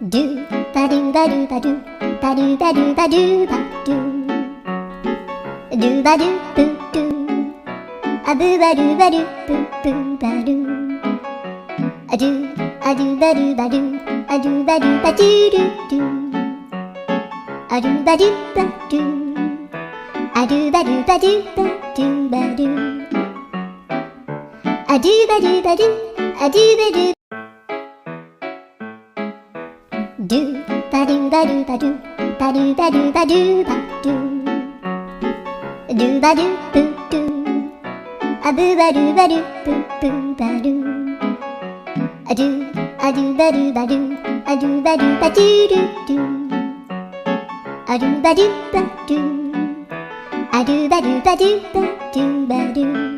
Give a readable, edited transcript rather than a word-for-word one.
ドゥバルバルバルバルバルバルバルドゥバルブドゥアブバルバルブブバルアドゥアドゥバルバルアドゥバルバドゥルドゥアドゥバルバドゥアドゥバルバドゥバドゥバルアドゥバルバルアドゥバルドゥバルバルバルバルバルバルバルドゥバルブドゥアブバルバルブブバルアドゥアドゥバルバルアドゥバルバドゥルドゥアドゥバルバドゥアドゥバルバドゥバドゥバル